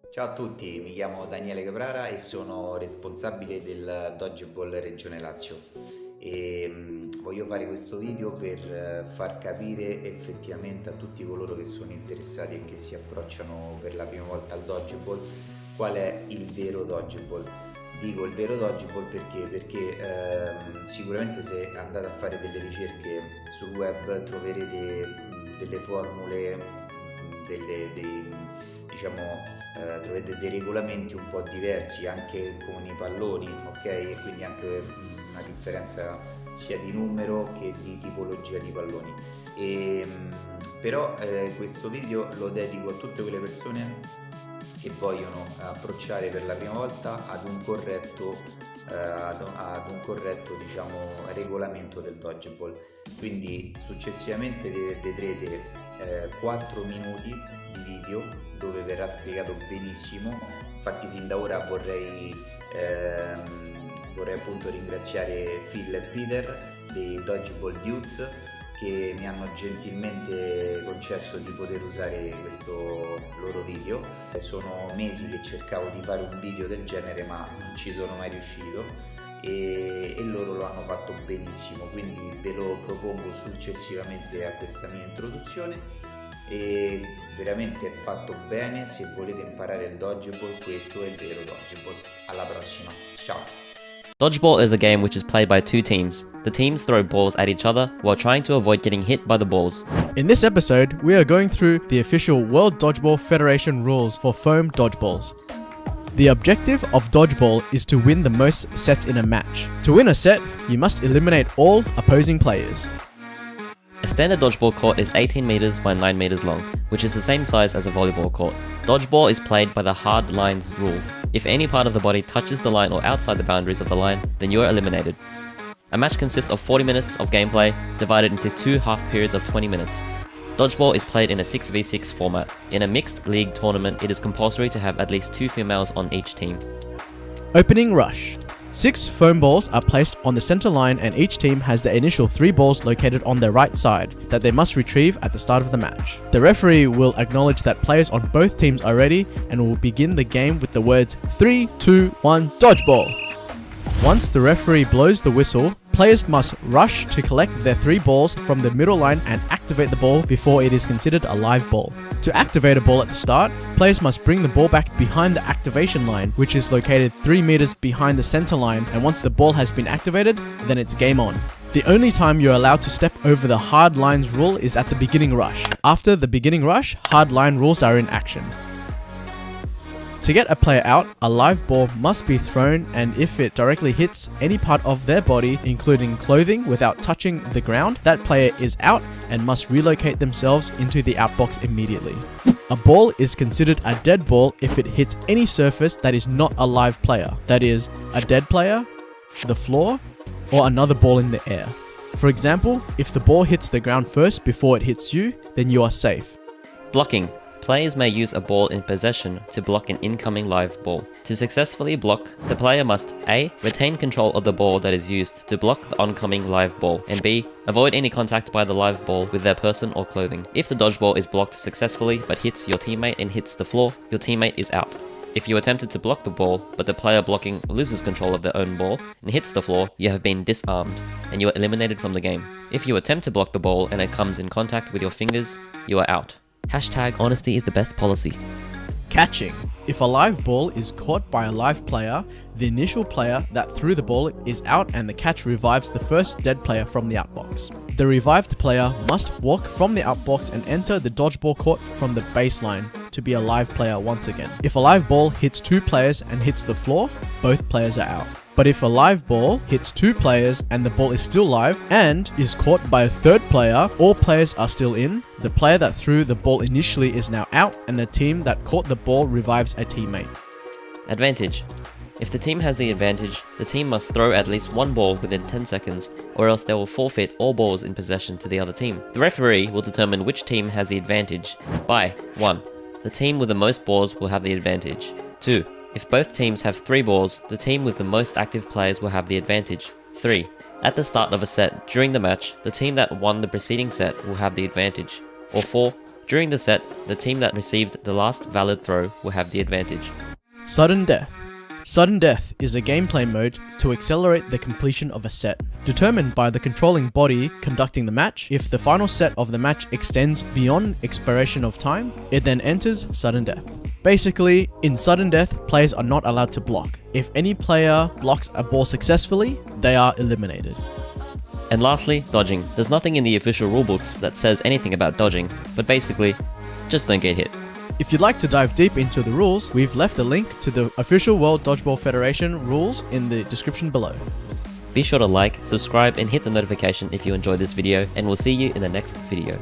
Ciao a tutti, mi chiamo Daniele Caprara e sono responsabile del Dodgeball Regione Lazio e voglio fare questo video per far capire effettivamente a tutti coloro che sono interessati e che si approcciano per la prima volta al Dodgeball qual è il vero Dodgeball. Dico il vero Dodgeball perché sicuramente se andate a fare delle ricerche sul web troverete delle formule, troverete dei regolamenti un po' diversi anche con i palloni, ok? E quindi anche una differenza sia di numero che di tipologia di palloni. Però questo video lo dedico a tutte quelle persone che vogliono approcciare per la prima volta ad un corretto, diciamo, regolamento del dodgeball. Quindi successivamente vedrete 4 minuti di video dove verrà spiegato benissimo. Infatti fin da ora vorrei appunto ringraziare Phil e Peter dei Dodgeball Dudes che mi hanno gentilmente concesso di poter usare questo loro video. Sono mesi che cercavo di fare un video del genere ma non ci sono mai riuscito e loro lo hanno fatto benissimo, quindi ve lo propongo successivamente a questa mia introduzione e veramente è fatto bene. Se volete imparare il dodgeball, questo è il vero dodgeball. Alla prossima, ciao! Dodgeball is a game which is played by two teams. The teams throw balls at each other while trying to avoid getting hit by the balls. In this episode, we are going through the official World Dodgeball Federation rules for foam dodgeballs. The objective of dodgeball is to win the most sets in a match. To win a set, you must eliminate all opposing players. A standard dodgeball court is 18 meters by 9 meters long, which is the same size as a volleyball court. Dodgeball is played by the hard lines rule. If any part of the body touches the line or outside the boundaries of the line, then you are eliminated. A match consists of 40 minutes of gameplay, divided into two half periods of 20 minutes. Dodgeball is played in a 6v6 format. In a mixed league tournament, it is compulsory to have at least 2 females on each team. Opening rush. 6 foam balls are placed on the center line and each team has the initial 3 balls located on their right side that they must retrieve at the start of the match. The referee will acknowledge that players on both teams are ready and will begin the game with the words 3, 2, 1, dodgeball. Once the referee blows the whistle, players must rush to collect their 3 balls from the middle line and activate the ball before it is considered a live ball. To activate a ball at the start, players must bring the ball back behind the activation line, which is located 3 meters behind the center line, and once the ball has been activated, then it's game on. The only time you're allowed to step over the hard lines rule is at the beginning rush. After the beginning rush, hard line rules are in action. To get a player out, a live ball must be thrown, and if it directly hits any part of their body, including clothing, without touching the ground, that player is out and must relocate themselves into the outbox immediately. A ball is considered a dead ball if it hits any surface that is not a live player, that is, a dead player, the floor, or another ball in the air. For example, if the ball hits the ground first before it hits you, then you are safe. Blocking. Players may use a ball in possession to block an incoming live ball. To successfully block, the player must A. Retain control of the ball that is used to block the oncoming live ball, and B. Avoid any contact by the live ball with their person or clothing. If the dodgeball is blocked successfully but hits your teammate and hits the floor, your teammate is out. If you attempted to block the ball, but the player blocking loses control of their own ball and hits the floor, you have been disarmed, and you are eliminated from the game. If you attempt to block the ball and it comes in contact with your fingers, you are out. #honesty is the best policy. Catching. If a live ball is caught by a live player, the initial player that threw the ball is out and the catch revives the first dead player from the outbox. The revived player must walk from the outbox and enter the dodgeball court from the baseline to be a live player once again. If a live ball hits 2 players and hits the floor, both players are out. But if a live ball hits 2 players and the ball is still live and is caught by a 3rd player, all players are still in, the player that threw the ball initially is now out and the team that caught the ball revives a teammate. Advantage. If the team has the advantage, the team must throw at least 1 ball within 10 seconds, or else they will forfeit all balls in possession to the other team. The referee will determine which team has the advantage by 1. The team with the most balls will have the advantage. 2. If both teams have 3 balls, the team with the most active players will have the advantage. 3. At the start of a set during the match, the team that won the preceding set will have the advantage. Or 4. During the set, the team that received the last valid throw will have the advantage. Sudden Death. Sudden Death is a gameplay mode to accelerate the completion of a set. Determined by the controlling body conducting the match, if the final set of the match extends beyond expiration of time, it then enters Sudden Death. Basically, in Sudden Death, players are not allowed to block. If any player blocks a ball successfully, they are eliminated. And lastly, dodging. There's nothing in the official rulebooks that says anything about dodging, but basically, just don't get hit. If you'd like to dive deep into the rules, we've left a link to the official World Dodgeball Federation rules in the description below. Be sure to like, subscribe and hit the notification if you enjoyed this video, and we'll see you in the next video.